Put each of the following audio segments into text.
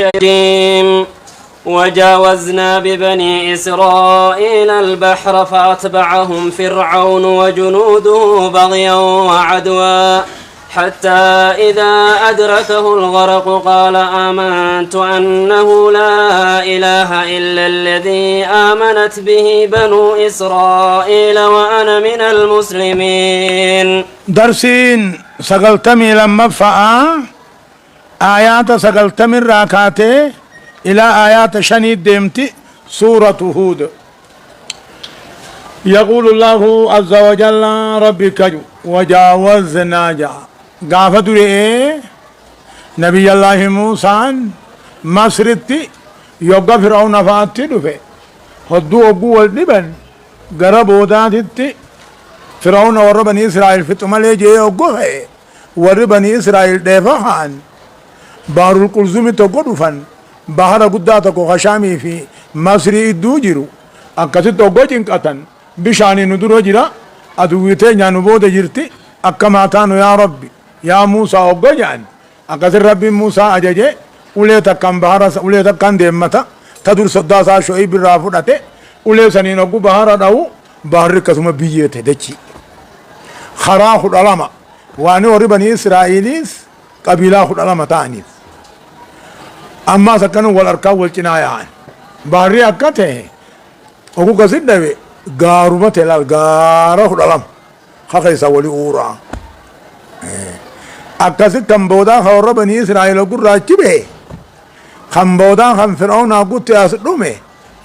الرجيم وجاوزنا ببني إسرائيل البحر فأتبعهم فرعون وجنوده بغيا وعدوا حتى إذا أدركه الغرق قال آمنت أنه لا إله إلا الذي آمنت به بنو إسرائيل وأنا من المسلمين. درسين سقلتمي لما فأ آيات سقلتمي الراكاتي إلى آيات شنيد ديمتي سورة هود. يقول الله عز وجل ربك وجاوزنا قافة نبي الله موسى مصرتي يوقع فرعون فاتي دفه هدو أبو والدبن قربوا ذاتي فرعون ور بني إسرائيل في تمالي جي يوقع ور بني إسرائيل دفعان بحر القلزم تقودفن بحر قداتكو خشامي في مصري الدو جيرو أكاسي توقو جنكتن بشاني ندرو جرا أدويته نانو بود جرتي أكماتانو يا ربي يا موسى أوغو جان أكاسي ربي موسى أجاجي أوليتا كان بحر أوليتا كان ديمتا تدور صداسا شعيب الرافودة أولي سنين أوغو بحر داو بحر كسوما بيجيته دچي خراخ العلامة واني وري بني إسرائيليس قبيلة العلامة تانيس أما سكنوا والأركاب والجنايان بحري أكته أوغو قصد دوي غاروما تلال غاره العلام خاقيسا ولي أورا أكاسي كمبودا خور بني إسرائيل أقول راجي به كمبودا خم فرعون أقول تياسد دومي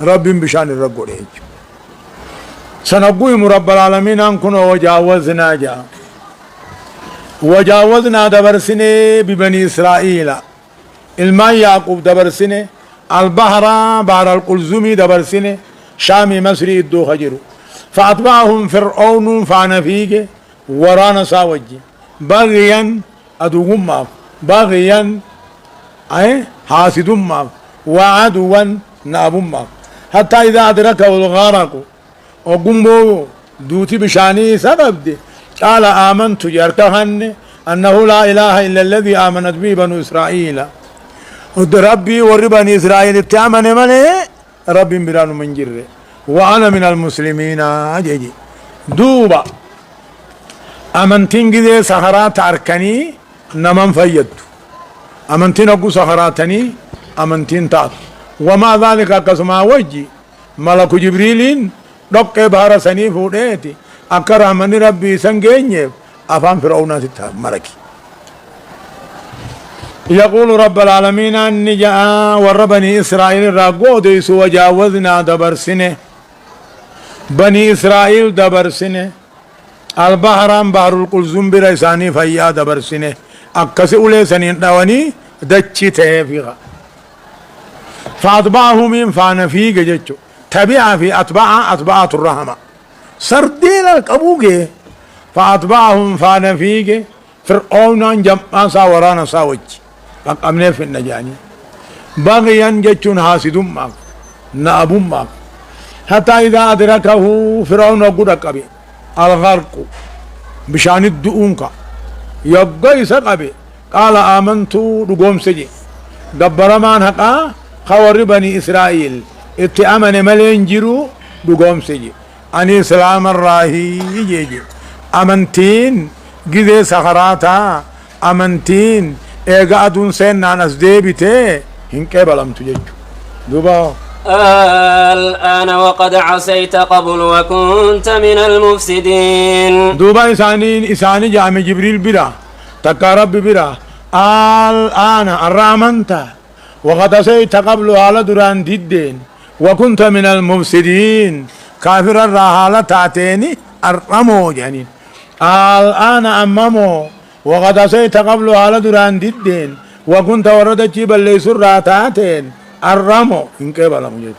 ربي بشان الرقود سنقوي مرب العالمين أنكنا وجاوزنا دبرسني ببني إسرائيل الماء يعقوب دبرسني البحر بحر القلزمي دبرسني شامي مصري الدو خجرو فأتبعهم فرعون فعنفيك ورانا ساوجي بغيا أدوهم ماف بغيا أي حاسدهم ماف وعدوا نابهم ماف حتى إذا أدركه الغرق وقمبو دوتي بشاني سبب قال آمنت يركهن أنه لا إله إلا الذي آمنت به بنو إسرائيل ربي وربني إسرائيل اتعمن ملي ربي برانو من جره وأنا من المسلمين جيجي دوبا أمنتين جدي سهرات أركني نمن فيد أمنتين أقو سهراتني أمنتين تات وما ذلك كسما وجي ملك جبريل دق بحر سني فوديتي أكرم من ربي سنجيني أفهم فرعون ستة ملكي يقول رب العالمين أني جاء وربني إسرائيل راقوديس وجاوزنا دبرسنه بني إسرائيل دبرسنه البحران بحر القلزم بريساني فيا دبرسنه أكسي أولي سنين دواني دچي تهفيغا فأطبعه من فانفيق جيجو تبع في أطبعة الرحمة سردين القبوغي فأطبعهم فانفيق فرعون جمعا ساورانا ساوج فقمنا في النجاني بغيا جتون حاسدون معك نابون معك حتى إذا أدركه فرعون قدك أبي الغرق بشان الدؤونك يبقى سقبي قال آمنت رقوم سجي قبر من حقا خور بني إسرائيل اتأمن ملين جرو رقوم سجي أني سلام الراهي يجي أمنتين جذي سخراتا أمنتين إيقا أدون سنة نسديبته هنك بلم تججو دوبا الآن وقد عصيت قبل وكنت من المفسدين دوبا إساني جامع جبريل برا تكا رب برا الآن الرامنت وقد عصيت قبل على دران ديدين وكنت من المفسدين كافر الرحالة تعتيني الرمو جانين الآن أممو وقد عصيت قبل على دران ديدين وكنت وردت جيب اللي سراتاتين الرمو إنك بلا مجد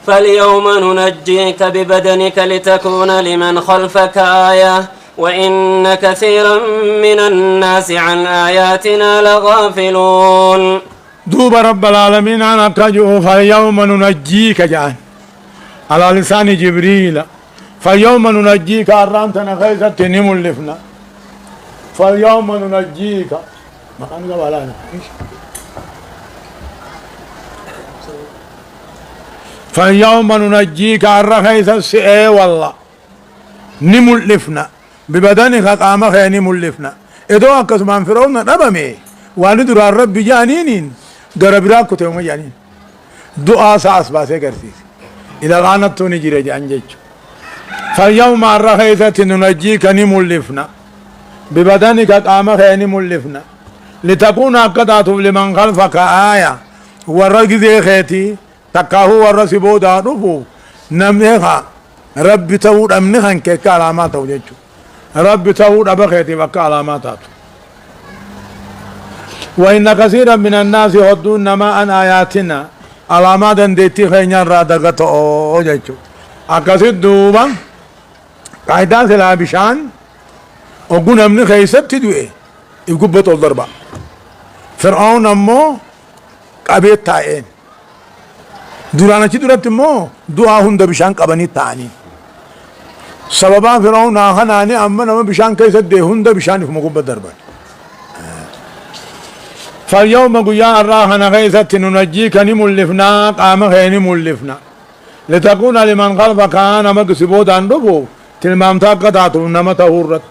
فاليوم ننجيك ببدنك لتكون لمن خلفك آية وإن كثيرا من الناس عن آياتنا لغافلون دوب رب العالمين أنا كجو فاليوم ننجيك جان على لسان جبريل فاليوم ننجيك أرامتنا خيزة نملفنا فاليوم ننجيك ما كان قبلانا فاليوم ننجيك الرخيص السئي والله نملفنا ببدنك قامك نملفنا إذا أكسمان فرعون نبمي والدر الرب جانين قربراك تيوم جانين دعاء ساس باسي كرسيس إذا غانت توني جيري جانجيج فاليوم الرخيصة ننجيك نملفنا ببدنك قامك نملفنا لتكون أكدات لمن خلفك آية ورقزي خيتي تكاهو ورسبو دارفو نمنيخا رب تود أمنيخا كيكا علامات وجيجو رب تود أبخيتي بكا علامات وإن كثيرا من الناس يهدون ما أن آياتنا علامات ديتي خينيا رادقة وجيجو أكثر دوبا قاعدة سلا بشان وقون أمني خيسب تدوئي يقبط الضربة فرعون أمو قبيت تاين درانا چی درت مو دعا هند بشان قبني تاني سببا فرعون آخناني أما نما بشان كيسا دي هند بشان مقبط ضربة فاليوم قيا الراحنا غيثة ننجيك نملفنا قام خيني ملفنا لتكون لمن خلفك أنا مقصبو داندبو تلمام تاقتاتو نما تهورت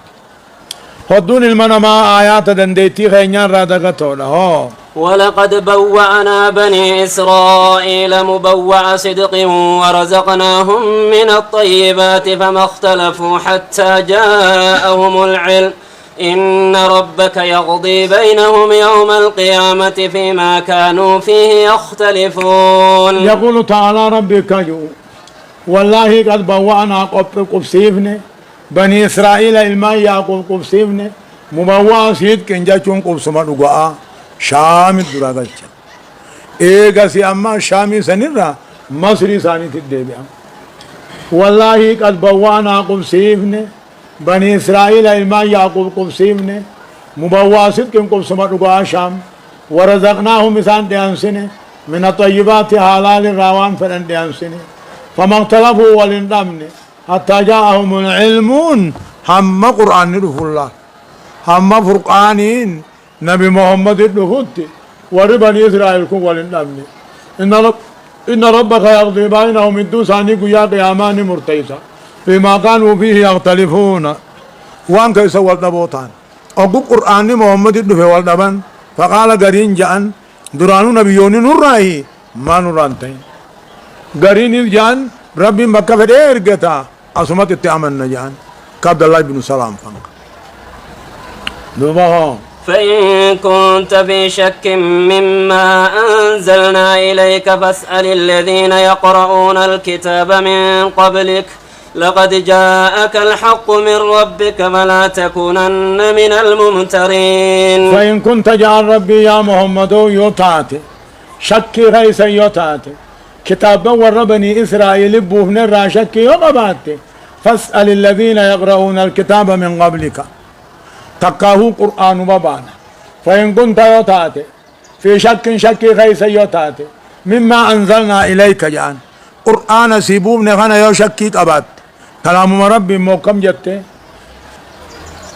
خدون المنما آيات دنديتي خينيان رادقتو لهو ولقد بوأنا بني إسرائيل مبوأ صدق ورزقناهم من الطيبات فما اختلفوا حتى جاءهم العلم إن ربك يقضي بينهم يوم القيامة فيما كانوا فيه يختلفون يقول تعالى ربك جو والله قد بوأنا قبسيفني بني إسرائيل الماء يعقوب قبسيفني مبوأ صدق انجاچون قبسما رقاء شام الدراغلچ ايغا سي اما شامي سنرا مصري ثاني تدبي والله قد بوانا قبسيفني بني اسرائيل الماء يعقوب قبسيفني مبواسط كم قبسما رقاء شام ورزقناهم مثان ديانسني من الطيبات حلال الراوان فرن ديانسني فما اختلفوا ولندمني حتى جاءهم العلمون هم قرآن رفو الله هم فرقانين نبي محمد الدخوت وربني إسرائيل كون ولنبني إن ربك يقضي بينهم الدوساني قيا قيامان مرتيسا فيما كانوا فيه يختلفون وان كيس والدبوتان أقول قرآن محمد الدخوت والدبان فقال قرين جان درانو نبيوني نرائي ما نرانتين قرين جان ربي مكة فدير قتا أسمت اتعامل جان كعبد الله بن سلام فانك دوبا فإن كنت في شك مما أنزلنا إليك فاسأل الذين يقرؤون الكتاب من قبلك لقد جاءك الحق من ربك فلا تكونن من الممترين فإن كنت جعل ربي يا محمد يطاعتي شكي غيسا يطاعتي كتابا وربني إسرائيل بوهن الراشكي يقباتي فاسأل الذين يقرؤون الكتاب من قبلك تقاهو قرآن مبانا فإن كنت يوتاتي في شك غيس يوتاتي مما أنزلنا إليك جان قرآن سيبوب نغانا يو شكي قبات كلام ربي موكم جتة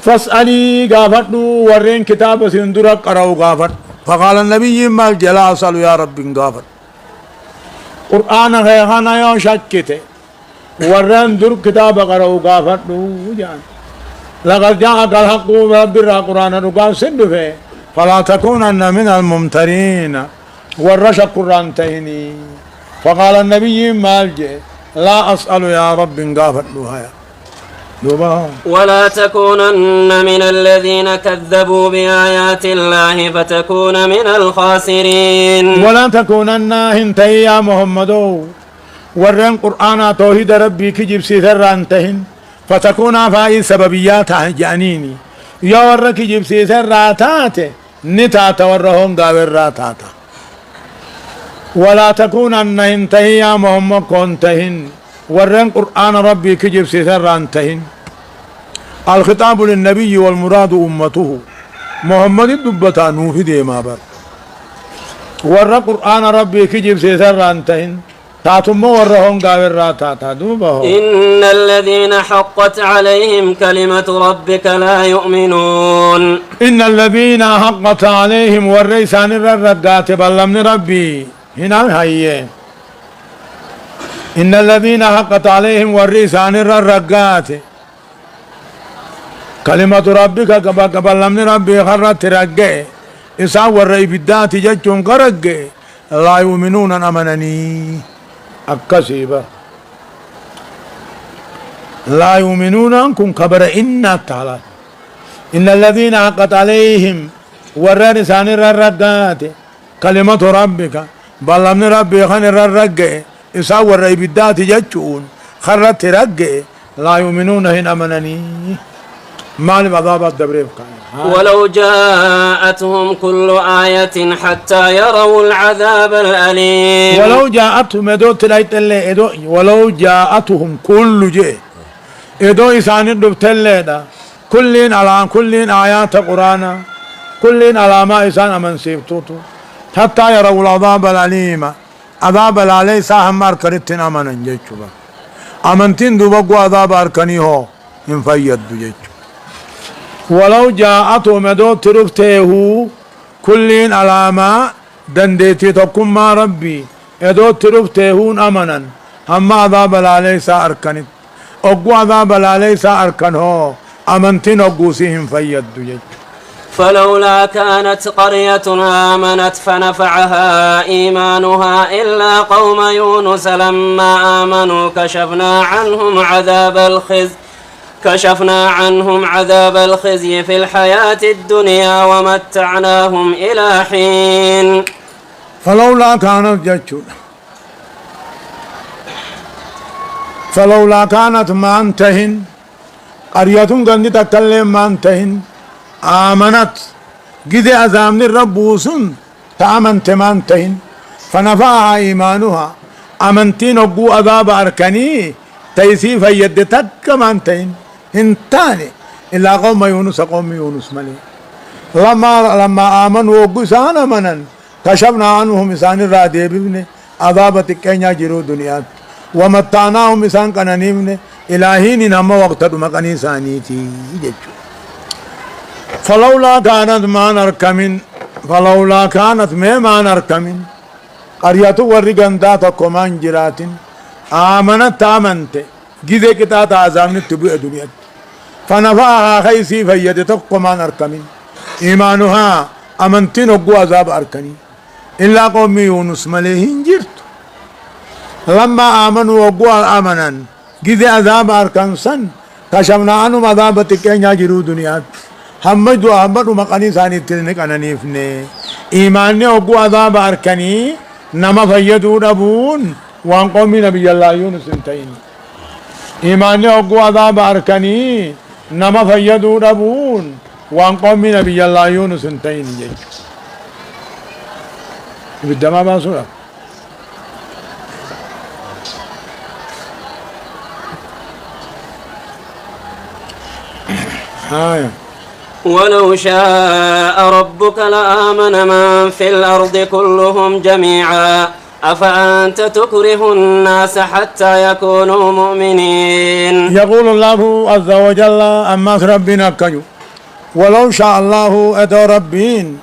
فاسألي غافتو ورين كتاب سندرا قرأو غافت فقال النبي ما الجلا أسأل يا رب غافت قرآن غانا يو شكي ورين در كتاب قرأو غافتو جان لقد جاءك الحق من ربك قرآن رقام سندفه فلا تكونن من الممترين ورش قرآن تهني فقال النبي مالجي لا أسأل يا رب غافر لها ولا تكونن من الذين كذبوا بآيات الله فتكون من الخاسرين ولا تكونن انتهي يا محمد ورن قرآن توحيد ربي كجب سيثر انتهن فتكون فاي سببيات جانيني يا ورك جب سيثر راتات نتات ورهم غاور راتات ولا تكونن انتهي يا محمد كنتهن ورن قرآن ربي كجب سيثر انتهن الخطاب للنبي والمراد أمته محمد الدبتانو في ديما بر ور قرآن ربي كجب سيثر انتهن تاتم ورهم غاور راتاتا دوبه إن الذين حقت عليهم كلمة ربك لا يؤمنون إن الذين حقت عليهم والريسان الرقات بلمن ربي هنا هي إن الذين حقت عليهم والرسان الرقات كلمة ربك قبل من ربي خرت رقه إسان ورئي بالذات ججون قرقه لا يؤمنون أمنني أكسيبا لا يؤمنون أنكم كبر إنا تعالى إن الذين حقت عليهم والرسان الرقات كلمة ربك بل من ربي خن الرقه إسان ورئي بالذات ججون خرت رقه لا يؤمنون هن أمنني مال عذاب الدبريف كان ولو جاءتهم كل آية حتى يروا العذاب الأليم ولو جاءتهم إدو تلايت اللي إدو ولو جاءتهم كل جي إدو إسان الدبت اللي دا كلين على كلين آيات القرآن كلين على ما إسان أمن سيبتوتو حتى يروا العذاب الأليم عذاب الأليم ساهم أركنتين أمنا جيتشوبا أمنتين دوبقوا عذاب أركني هو انفيد جيتشو ولو جاءتهم ادو ترفته كلين علامة دنديتي تقوم ما ربي ادو ترفتهون امنا هم عذاب الاليس اركنت اقو عذاب الاليس اركنه امنتين اقوسيهم فيد فلولا كانت قرية آمنت فنفعها إيمانها إلا قوم يونس لما آمنوا كشفنا عنهم عذاب الخزي في الحياة الدنيا ومتعناهم إلى حين فلولا كانت جتشون فلولا كانت ما انتهن قرية قد تكلم ما انتهن آمنت قد أزامن الرب وسن تأمنت ما انتهن فنفعها إيمانها أمنتين أبو أذاب أركني تيسيف يدتك ما انتهن انتاني إلا قوم يونس ملي لما آمنوا وقسان أمنا كشفنا عنهم إسان الرادي بابن عذابة كينيا جرو دنيا ومتعناهم إسان كنانيبن إلهين نما وقت مكاني سانيتي فلولا كانت ما نركمن فلولا كانت ما نركمن قرية ورقندا تكمان جراتن آمنت آمنت جذي كتات عذابن تبوء دنيا فنفعها خيسي فيد تقمان أركمين إيمانها أمنتين وقو عذاب أركني إلا قوم يونس مليهن جرت لما آمنوا وقو آمنا جذي عذاب أركن سن كشفنا عنهم عذاب تكينيا جرو دنيا حمدوا أحمدوا مقاني ثاني تلنك أنا نيفني إيماني وقو عذاب أركني نما فيدوا ربون وان قوم نبي الله يونس انتين إيماني وقو عذاب أركني نما فيدوا ربون وان قوم نبي الله يونس انتين جي بالدماء باسورة ولو شاء ربك لآمن من في الأرض كلهم جميعا أفأنت تكره الناس حتى يكونوا مؤمنين يقول الله عز وجل أما ربنا كيو ولو شاء الله أدو ربين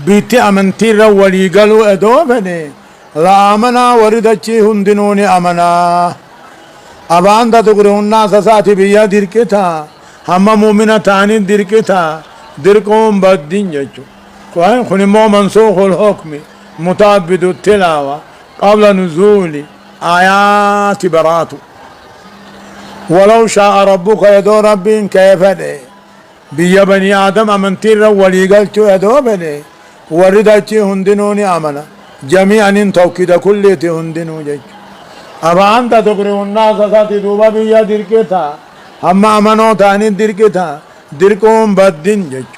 بيتي أمنتي ولي قالوا أدو بني لا آمنا وردتشي هندنوني آمنا أفأنت تكره الناس ساتي بيا دركتا هم مؤمنة تاني دركتا دركم بدين يجو كون مو منسوخ الحكم متعبد التلاوة قبل نزول آيات براته ولو شاء ربك يدو ربين كيف دي بيا بني آدم أمنتير ولي قلتو يدو بني وردتي هندنوني آمنا جميعا توكيد كليتي هندنو جيج أبا أنت تقرئ الناس ساتي دوبا بيا دركتا هم أمنو تاني دركتا دركم بدين جيج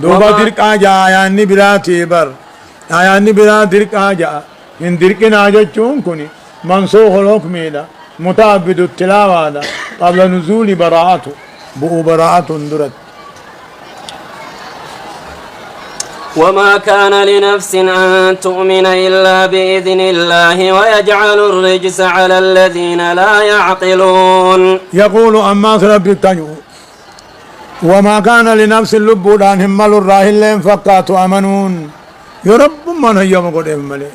دوبا درك آجا آياني براتي بر آياني برا درك آجا إن دركنا جيجون كوني منسوخ الحكم دا متعبد التلاوة دا قبل نزول براءته بؤ براءة درت وما كان لنفس أن تؤمن إلا بإذن الله ويجعل الرجس على الذين لا يعقلون يقول أما ربي تنيو وما كان لنفس اللبودان همال الراهلين فقاتوا أمنون يا رب من هي مقدم ملي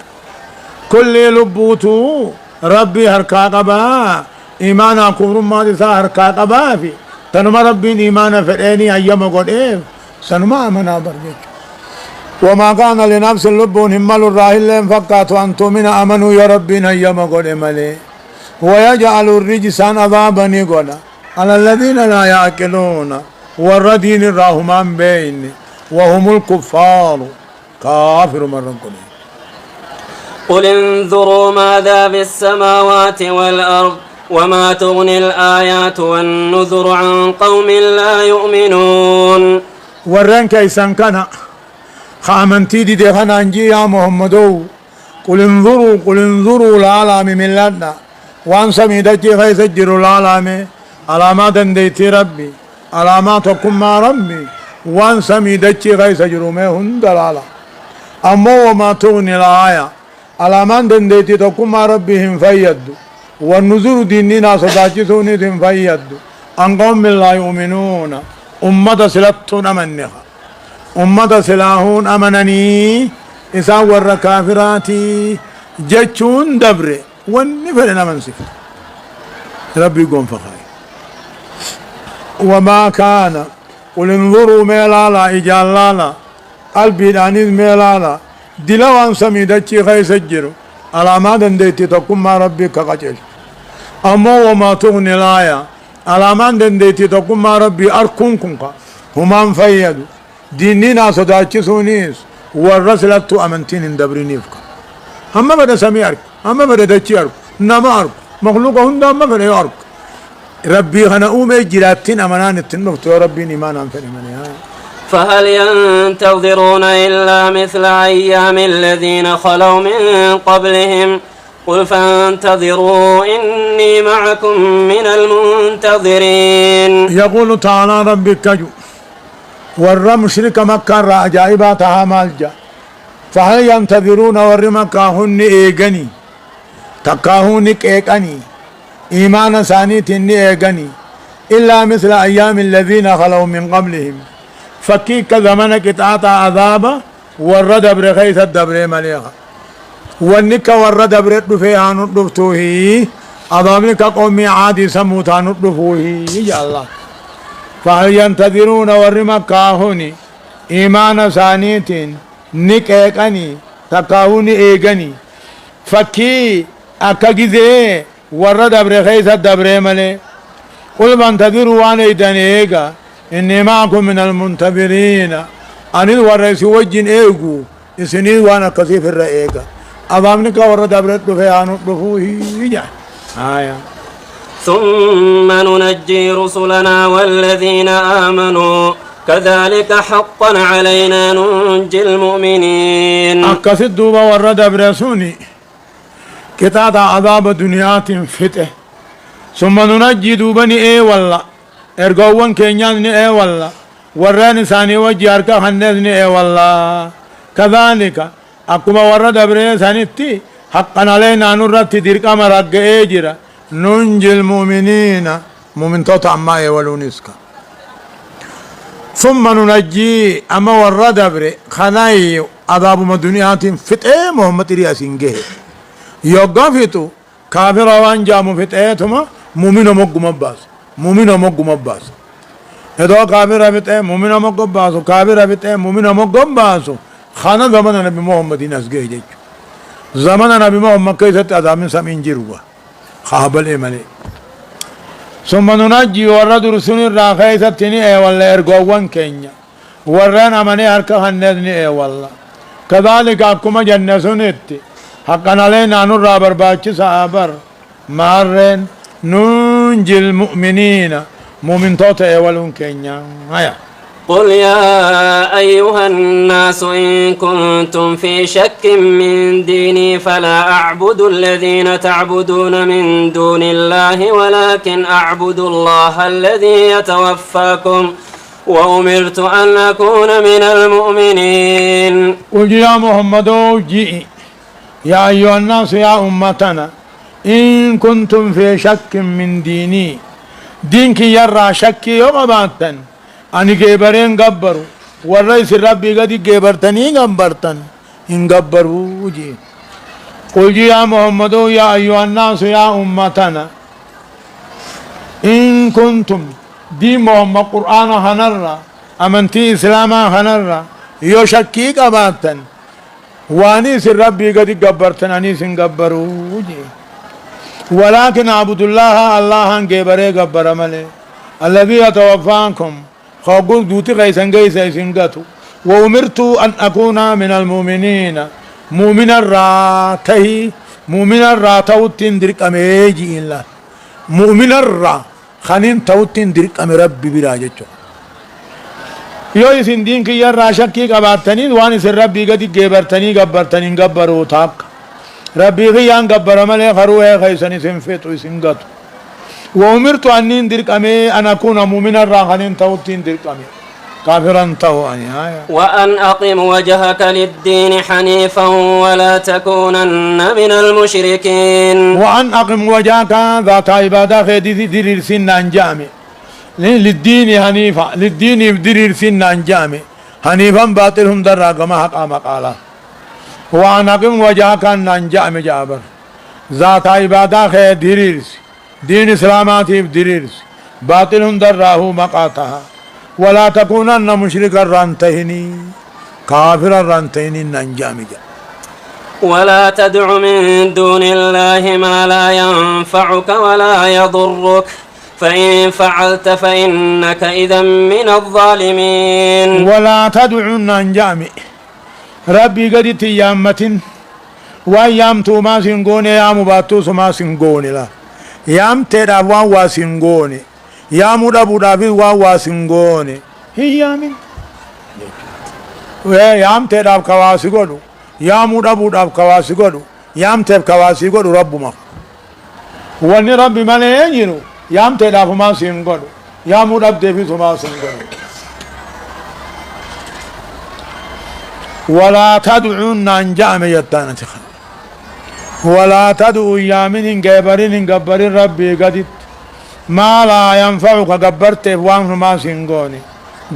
كل لبوتو ربي هركا قبا إيمانا كفر ما دسا هركا قبا في تنما ربي إيمانا فريني أيما قد إيه سنما أمنا برجك وما كان لنفس اللبون همال الراهل فقط وأن تؤمن أمنوا يا ربي أيما قد إمالي ويجعل الرجس عذابا قد على الذين لا يأكلون والردين الراهمان بين وهم الكفار كافر مرة قليل قل انظروا ماذا في السماوات والأرض وما تغني الآيات والنذر عن قوم لا يؤمنون ورن كيسان كان خامنتي دي دخنا انجي يا محمدو قل انظروا العالم من لدنا وان سميدتي خيس الجروا العالم علامات ديتي ربي علامات كما ربي وان سميدتي خيس جروا مهن دلالا أما وما تغني الآية علامات ديتي تكما ربهم فيدوا والنذر ديننا صداجتوني فيدوا أن قوم لا يؤمنون أمة سلطون أمنها أمة سلاهون أمنني إسان ور كافراتي جتشون دبري ونفرنا من سفر ربي قوم فخاي وما كان قل انظروا ميلالا إجالالا قلبي دانيز ميلالا دلوان سميدتشي خي سجروا على ما دنديتي تقوم مع ربي كقجل أما وما تغني الآية على ما دنديتي تقوم مع ربي أركون كنكا هما فيدوا ديننا صداتشي سونيس والرسلة أمنتين دبرينيفك أما بدا سمي أرك أما بدا دتشي أرك نما أرك مخلوق هندا أما بدا أرك ربي خنا أومي جراتين أمانان التنبخت ربي إيمان أنفني مني فهل ينتظرون إلا مثل أيام الذين خلوا من قبلهم قل فانتظروا إني معكم من المنتظرين يقول تعالى ربك كجو ور مشرك مكة عجائباتها مالجا فهل ينتظرون ور مكة هن إيغني تكاهون إيغني إيمان ثانيت إيغني إلا مثل أيام الذين خلوا من قبلهم فكيك زمنك تعطى عذابا ور دبر خيث الدبر مليخا ونك ور دبر فيها نطفته أضامنك قومي عادي سموتا نطفه يا الله فهل ينتظرون ورما كاهوني إيمان ثانيت نك إيقاني تكاهوني إيقاني فكي أكاكيزي ور دبر خيث الدبر ملي قل بانتظروا وانا إيداني إيقا إني معكم من المنتظرين أن الورس وجن إيقو إسني وانا كثيف الرئيقا أضامنك ورد أبرد فيها نطفوه يجع ثم ننجي رسلنا والذين آمنوا كذلك حقا علينا ننجي المؤمنين أكثر دوبا ورد أبرسوني كتاب عذاب دنيات فتح ثم ننجي دوبني إيه والله ergoowwan keenyaan ni ee walla warreen isaanii wajji harka hannees ni ee walla kadhaalika akkuma warra dabree sanitti haqqan aleynaa nurratti dirqama ragga'ee jira nunjil mu'miniina mu'mintoota ammaa eewaluuniska ثم ننجي أما ورا دبر خناي عذاب دنيات فتح محمد رياسين جه يوقفتو كافر وان جامو فتحتما مؤمن مقم باس مؤمن مقم باس هذا كافر فتح مؤمن مقم باس كافر فتح مؤمن مقم باس خانا زمان النبي محمد نسجه جيج زمان النبي محمد كيست عذاب سمين جروا خابل إمالي ثم ننجي ورد رسول الراخي ستني اي والله ارغوان كينيا وران امني هركا هنزني اي والله كذلك اكما جنة سنتي حقا علينا نرى برباچ صابر مارن ننجي المؤمنين مؤمن توت اي والون كينيا هيا قل يا أيها الناس إن كنتم في شك من ديني فلا أعبد الذين تعبدون من دون الله ولكن أعبد الله الذي يتوفاكم وأمرت أن أكون من المؤمنين قل يا محمد جئ يا أيها الناس يا أمتنا إن كنتم في شك من ديني دينك يرى شك يغباتا أني جبرين جبروا والرئيس ربي قد جبرتني جبرتن إن جبروا جي قل يا محمد يا أيها الناس يا أمتنا إن كنتم دي محمد قرآن هنرى أمنتي إسلاما هنرى يو شكي قباتن وانيس ربي قد قبرتن أنيس قبروا ولكن عبد الله الله قبره قبر ملي الذي يتوفاكم خاقول دوتي غيسن غيسن سنغتو وأمرت أن أكون من المؤمنين مؤمن الراتي مؤمن الراتو تندرك أميجي إلا مؤمن الرا خانين تو تندرك أم ربي براجتو يو يسن دين كي يرى شكي قبارتني وان سر ربي قد قبرتني قبرتني قبرو تاك ربي غيان قبر ملي خروه خيسني سنفتو سنغتو وأمرت أن ندرك أمي أن أكون مؤمن الرا خانين تو تندرك أمي كافرا تو وأن أقم وجهك للدين حنيفا ولا تكونن من المشركين وأن أقم وجهك ذات عبادة خديث درير سن أنجامي للدين حنيفا للدين درير سن أنجامي حنيفا باطلهم درا كما حقا مقالا وأن أقم وجهك أنجامي جابر ذات عبادة خدير دين إسلاماتي درير باطلهم دراه مقاتها ولا تكونن مشركا رانتهني كافرا رانتهني ننجامجا ولا تدع من دون الله ما لا ينفعك ولا يضرك فإن فعلت فإنك إذا من الظالمين ولا تدع ننجامي ربي قد تيامة وأيام توما سنغوني يا مباتو سما سنغوني لا يام تيرا وان سنغوني يا مدابو دابي واسنغوني هي من يام تداب كواسي غدو يا مدابو داب كواسي غدو يام تب كواسي غدو ربما وني ربي مالينينو يام تداب ما سنغدو يا مداب دبي ما سنغدو ولا تدعون انجام يتانتي ولا تدعوا يا من غبرين غبرين ربي قدت ما لا ينفعك قبرت وان ما سنغوني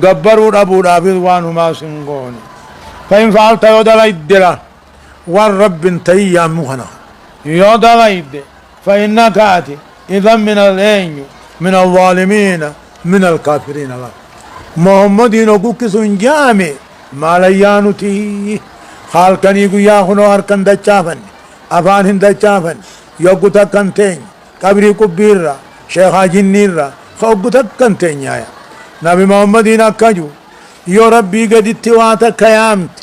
قبروا ابو دابيد وان ما سنغوني فإن فعلت يودل الدلا والرب تيا مهنا يودل الد فإنك آتي إذا من الأين من الظالمين من الكافرين الله محمد نقوك سنجامي ما ليانتي خالكني يا خنو هركن دچافن افان هند دچافن يوغتا كنتين قبري كبيرا شيخ جنيرا خوغتا كنتين يا نبي محمد نكجو يا ربي قد اتواتا كيامت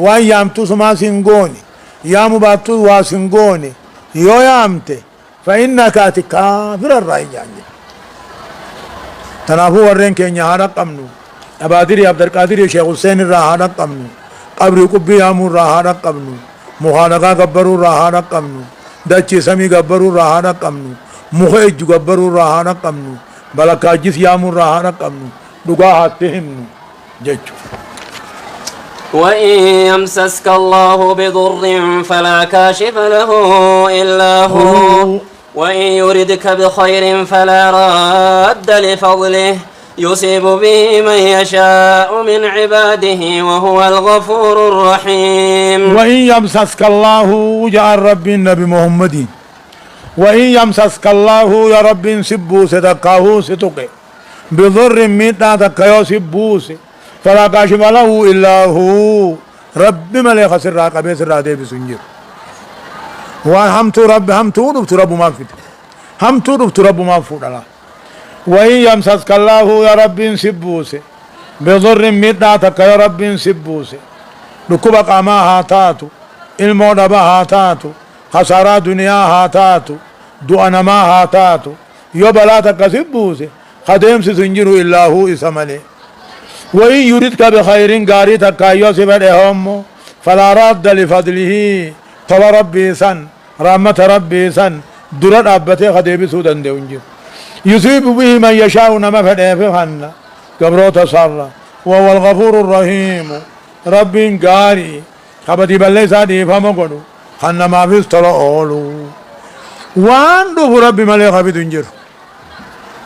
ويامتو سما سنغوني يا مباتو واسنغوني يو يامت فإنك كافر الرأيان تنافو ورين كينيا هذا قمنو أبادري عبد القادر شيخ حسين الرا قمنو قبر قبي يامور را قمنو مخالقا قبروا را قمنو دچي سمي قبروا را قمنو مخيج قبروا را قمنو بلکا جس يامور را قمنو دغا هاتهم جچو وإن يمسسك الله بضر فلا كاشف له إلا هو وإن يردك بخير فلا راد لفضله يصيب به من يشاء من عباده وهو الغفور الرحيم وإن يمسسك الله يا رب النبي محمد وإن يمسسك الله يا رب سبوس تقاه ستقي بضر ميتا تقيو سبوس فلا كاشف له إلا هو رب ملك سر قبي سر دي بسنجر وهمت رب همت رب ما فيت همت رب ما فوت الله وإن يمسسك الله يا رب سبوس بضر ميتاتك يا رب سبوس ركبك ما هاتاتو الموت ما هاتاتو خسارة دنيا هاتاتو دعنا ما هاتاتو يبلاتك سبوس خدم سنجر إلا هو اسمله وإن يردك بخير غاري تكايو سبدهم فلا رد لفضله طلب ربي سن رحمة ربي سن درد أبته خدم سودان دونجر يصيب به من يشاء نما فدافعنا قبرو تصرى وهو الغفور الرحيم رب غاري خبتي بلي سادي فمقدو خنا ما في استلولو وان دو رب ملك بدنجر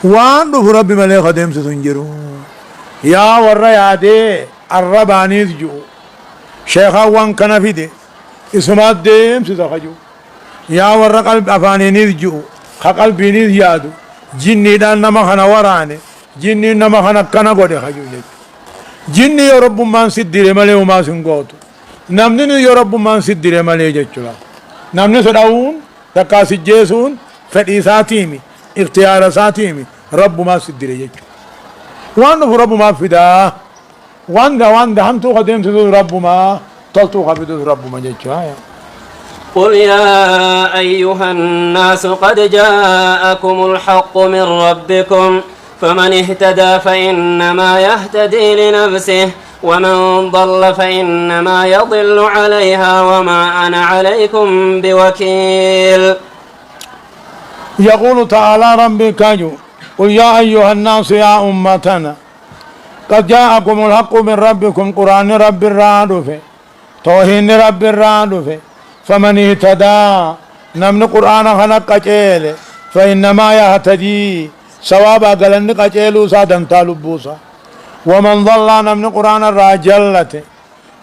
وان دو رب ملك خدم سنجر يا ورا دي الربانيز جو شيخ وان كان في دي اسمات ديم سخجو يا ور قلب أفاني نرجو قلبي نريادو جني دان نما خنا وراني جني نما خنا كنا غودي خجو جني يا رب ما سدير مالي وما سنغوتو نمني يا رب ما سدير مالي جچلا نمني سداون تكاسي جيسون فدي ساتيمي اختيار ساتيمي رب ما سدير جچ وان رب ما فدا وان هم تو قدم تو رب ما تلتو قبض رب ما جچا قل يا أيها الناس قد جاءكم الحق من ربكم فمن اهتدى فإنما يهتدي لنفسه ومن ضل فإنما يضل عليها وما أنا عليكم بوكيل. يقول تعالى ربي كاجو قل يا أيها الناس يا أمتنا قد جاءكم الحق من ربكم قرآن رب الرادفه توهين رب الرادفه فمن اهتدى نمن قرآن خلق قجيل فإنما يهتدي سوابا قلن قجيلو سادن تالبوسا ومن ضل نمن قرآن الراجلة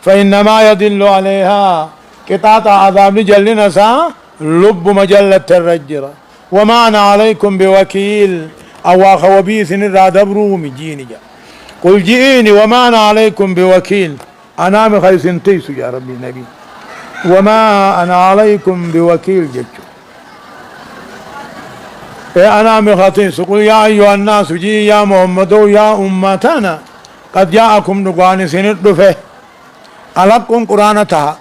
فإنما يدل عليها قطعة عذاب جلنا سا لب مجلة الرجرة وما أنا عليكم بوكيل أواخ وبيث الرادبرو مجيني جا قل جئيني وما أنا عليكم بوكيل أنا مخيس تيسو يا ربي النبي وما أنا عليكم بوكيل جتشو أنا مخطيس قل يا أيها الناس جي يا محمد يا أمتنا قد جاءكم نقواني سند فيه ألقون قرآن تها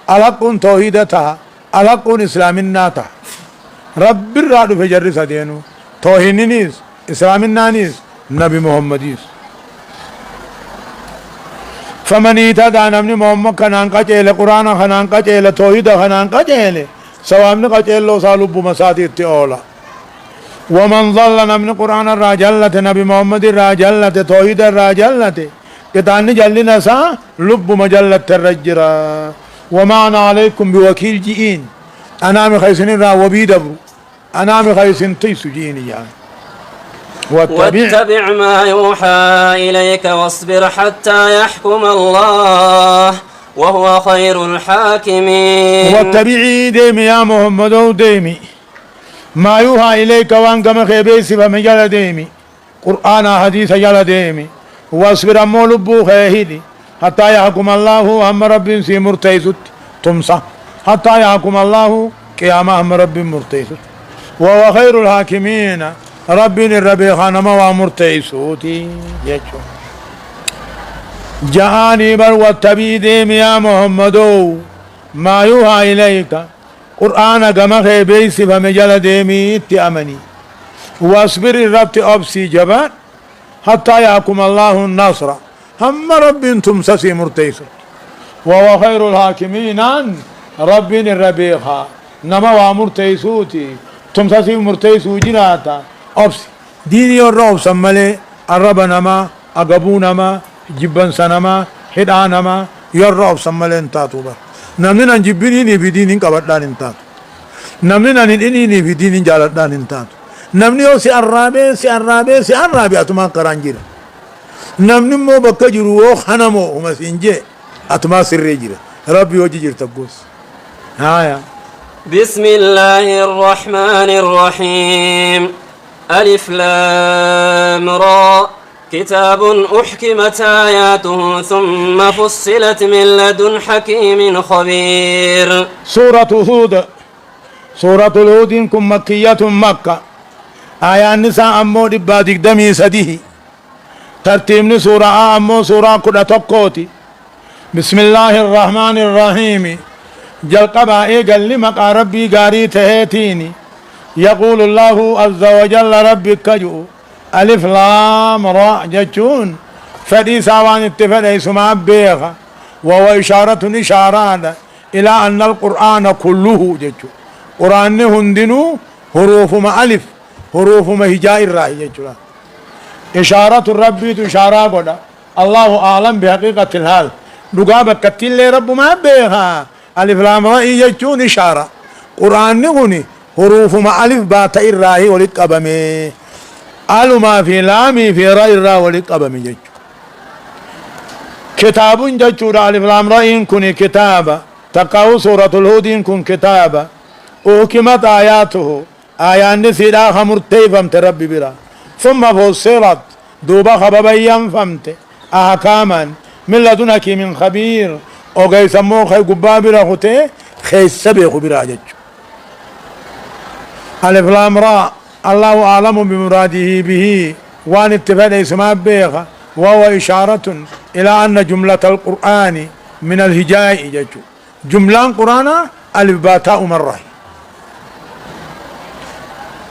ألقون توحيد تها ألقون إسلامنا تها رب الراد في جرس دينو توحيد نيس إسلامنا نيس نبي محمد يس فمن اهتدى نمني محمد خنان قجيل قرآن خنان قجيل توحيد خنان قجيل سوامن قجيل لو سالوب مسادي التئولا ومن ضل نمني قرآن الراجلة نبي محمد الراجلة توحيد الراجلة كتان جلنا سا لب مجلة الرجرة وما أنا عليكم بوكيل جئين أنا مخيسن را وبيدبرو أنا مخيسن تيسو جئيني يعني واتبع ما يوحى إليك واصبر حتى يحكم الله وهو خير الحاكمين. واتبعي ديمي يا محمد ديمي ما يوحى إليك وانقم خيبيسي فمجال ديمي قرآن حديث جال ديمي واصبر أمو لبو خيهدي حتى يحكم الله هم رب سي مرتيسوت تمسا حتى يحكم الله قيامة هم رب مرتيسوت وهو خير الحاكمين ربي الربي خانما ومرتيسوتي يجو جهاني بل واتبي ديم يا محمدو ما يوحى إليك قرآن قم خيبيسي فمجال ديمي اتأمني واصبر الربط أبسي جبان حتى يحكم الله النصر هم رب تمسسي مرتيسوت وهو خير الحاكمين ربي الربي خانما ومرتيسوتي تمسسي مرتيسو جراتا أبسي ديني الرب سمالي الرب نما أقبو نما جبن سنما هدا نما يرب سمالي انتاتو بر نمنا جبنيني في دين قبطان انتاتو نمنا نيني في دين جالتان انتاتو نمني سي الرابي أتما قرانجير نمني مو بكجرو خنمو ومسنجي أتما سريجير ربي وجيجير تقوس هايا بسم الله الرحمن الرحيم ألف لام را كتاب أحكمت آياته ثم فصلت من لدن حكيم خبير. سورة هود كم مكية مكة آية النساء أمو دبادك دمي سديه ترتيب سورة أمو سورة كده تقوتي. بسم الله الرحمن الرحيم جل قبا قال لمقا ربي قاري تهيتيني يقول الله عز وجل ربي كجو ألف لام را جتون فدي ساوان اتفدي سمع بيخا وهو إشارة إلى أن القرآن كله جتو قرآن هندنو حروف ما ألف حروف ما هجاء الرأي جتو إشارة ربي تشارة قدا الله أعلم بحقيقة الحال نقابة كتل رب ما بيخا ألف لام را جتون إشارة قرآن هني حروف ما ألف بات الرأي ولك أبمي ألو ما في لامي في رأي الرأي ولك أبمي جتو كتاب جتو ألف لام را إن كن كتابا تقاو سورة الهود إن كن كتابا أحكمت آياته آيان نسيدا خمرتي فمت ربي برا ثم فصلت دوبا خببيا فمت أحكاما من لدن حكيم خبير أوغي سمو خي قبابرا خطي خيس بيخو براجج ألف لام را الله أعلم بمراده به وان اتفاد اسماء بيخا وهو إشارة إلى أن جملة القرآن من الهجاء ججو جملان قرآن ألف باتاء مرة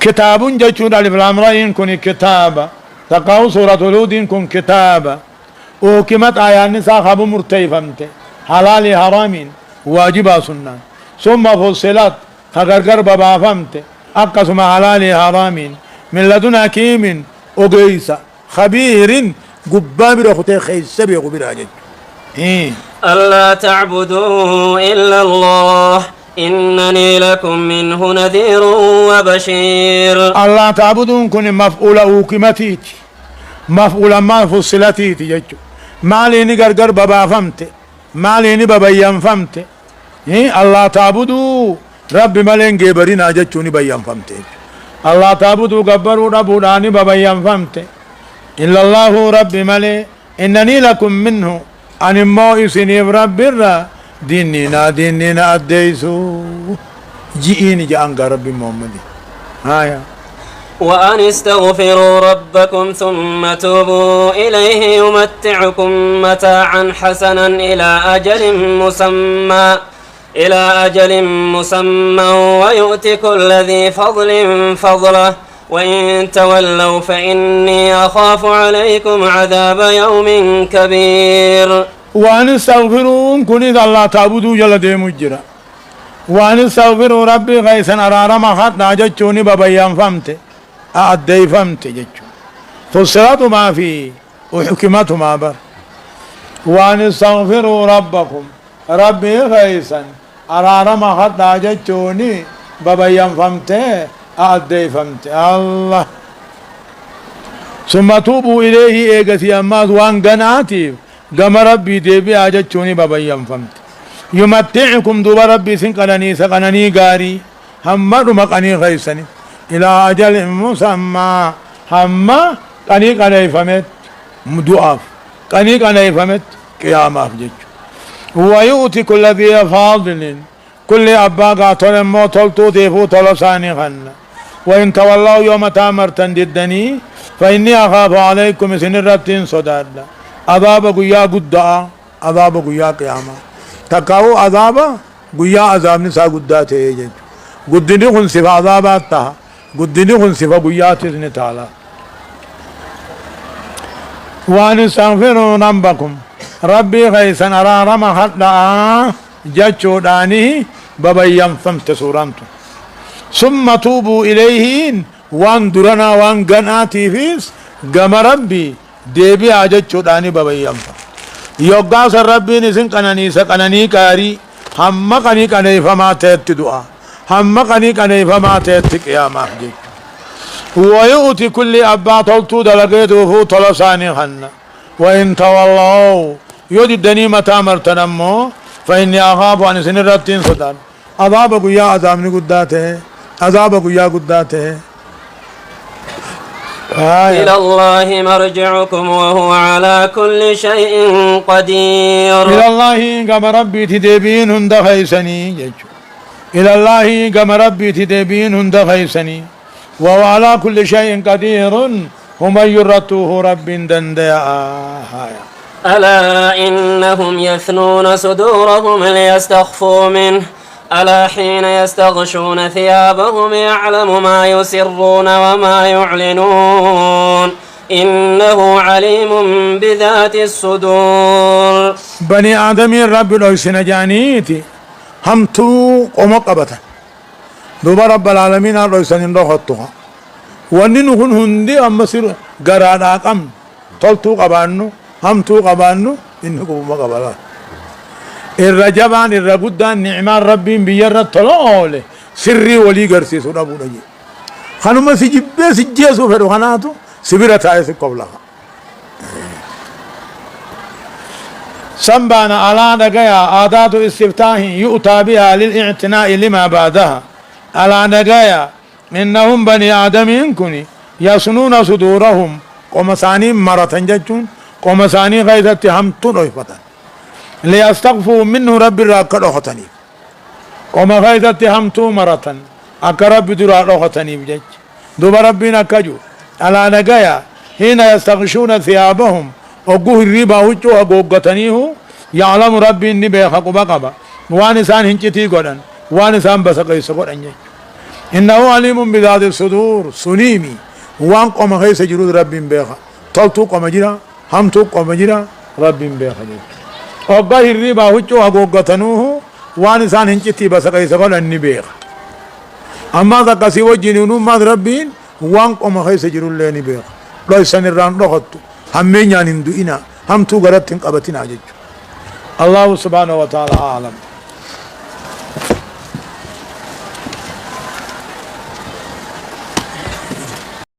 كتاب ججو ألف لام را إن كن كتابا تقاو سورة هود إن كن كتابا وكمت آيان نساء خب مرتيفمت حلال حرام واجبا سنة ثم فصلت خغرغر بابا فمت أقسم حلال حرام من لدن حكيم أغيس خبير قباب رخوتي خيس بيغو براجج ألا تعبدوا إلا الله إنني لكم منه نذير وبشير. الله تعبدون كن مفعول أوكمتيت مفعول ما فصلتيت ججو ماليني غرغر بابا فمت ماليني بابا ينفمت الله تعبدوا رب ملين جبرين أجتوني بيان فمت الله تعبدوا قبروا ربوداني بابا ينفمت إلا الله رب ملي إنني لكم منه أن موئسني رب الرّ ديننا أديسو جئيني جانك رب محمد هايا وأن استغفروا ربكم ثم توبوا إليه يمتعكم متاعا حسنا إلى أجل مسمى ويؤت كل ذي فضل فضله وإن تولوا فإني أخاف عليكم عذاب يوم كبير. وأن استغفروا كن إذا الله تعبدوا جل دي مجرى وأن استغفروا ربي غيثا أرارا ما خطنا جتشوني ببيان فهمت أعدي فهمت جتشو فالصلاة ما فيه وحكمته ما بر وأن استغفروا ربكم ربي غيثا أرارا ما خطنا جتشوني ببيان فهمت أعدي فهمت الله ثم توبوا إليه إيغتي أماز وان قناتيف قم ربي ديبي أجتشوني ببيان فهمت يمتعكم دوب ربي سنقنني سقنني قاري هم مقني غيثني إلى أجل مسمى هم قني قني فمت مدعاف قني قني فمت قيامة جج ويؤتي كل ذي فاضل كل أبا قاتل مو تلتو تيفو تلساني خن وإن تولوا يوم تامرتن ضدني فإني أخاف عليكم سنرتين صداد عذاب قيا قدعا عذاب قيا قيامة تكاو عذاب قيا عذاب نسا قدات جج قدني خن صفا عذابات تها قدني خن صفا قيات إذن تعالى وأن استغفروا ربكم ربي غيثا أرارم خطأ ججو داني ببيان فمت سورانتو ثم توبوا إليهن وان درنا وان قناتي فيس قم ربي ديبي ججو داني ببيان فم يوغاس ربي نسن قناني سقناني كاري هم قني قني فما تيت دعا هم قني قني فما تيت قيامة جيك ويؤتي كل أبا تلتو دلقيته فو تلساني خن وإن تولوا يودي الدني متى مرتنمو فإني أخاف أن سنرتين صدان عذاب قيا عذابني قداته عذاب قيا قداته إلى الله مرجعكم وهو على كل شيء قدير. إلى الله قم ربي تدبين هند خيسني إلى الله قم ربي تدبين هند خيسني وهو على كل شيء قدير ومن يرتوه رب دنداء. ألا إنهم يثنون صدورهم ليستخفوا منه ألا حين يستغشون ثيابهم يعلم ما يسرون وما يعلنون إنه عليم بذات الصدور. بني آدم رب العزين جانيتي هم تو قوم قبتا دوبا رب العالمين العزين رخطها واني نكون هندي أما سير قرانا قم تلتو قبانو هم تو قبانو إنه قوم قبلا الرجبان الرقدان نعمان ربي بيرت طلعوا سري ولي قرسي سورة بودجي خانوما سجبه سجيسو فرو خاناتو سبيرة تايس قبلها سنبانا على دقيا عادات استفتاح يؤتى بها للاعتناء لما بعدها على نجايا إنهم بني آدم كني يصنون صدورهم قمساني مرة جتون قمساني غيثت همتون رفتا ليستغفوا منه رب الراك روحتني قم غيثت همتو مرة أك رب درا روحتني بجج دوب ربنا كجو على نجايا حين يستغشون ثيابهم وقوه الربا وجو وقوقتنيه يعلم ربي إني بيخاق بقبا وانسان هنجتي قدن وانسان بسقيس قدن إنه عليم بذات الصدور سنيمي وان قم خيس جرود رب بيخا طلتو قم جرا همتو قم جرا رب بيخا وقوه الربا وجو وقوقتنوه وانسان هنجتي بسقيس قدن بيخا أما ذا قسي وجنون ما ربين وان قم خيس جرود لين بيخا لو سنران رخطو همين يعني ندوئنا همتو غرتين قبتين عجج الله سبحانه وتعالى أعلم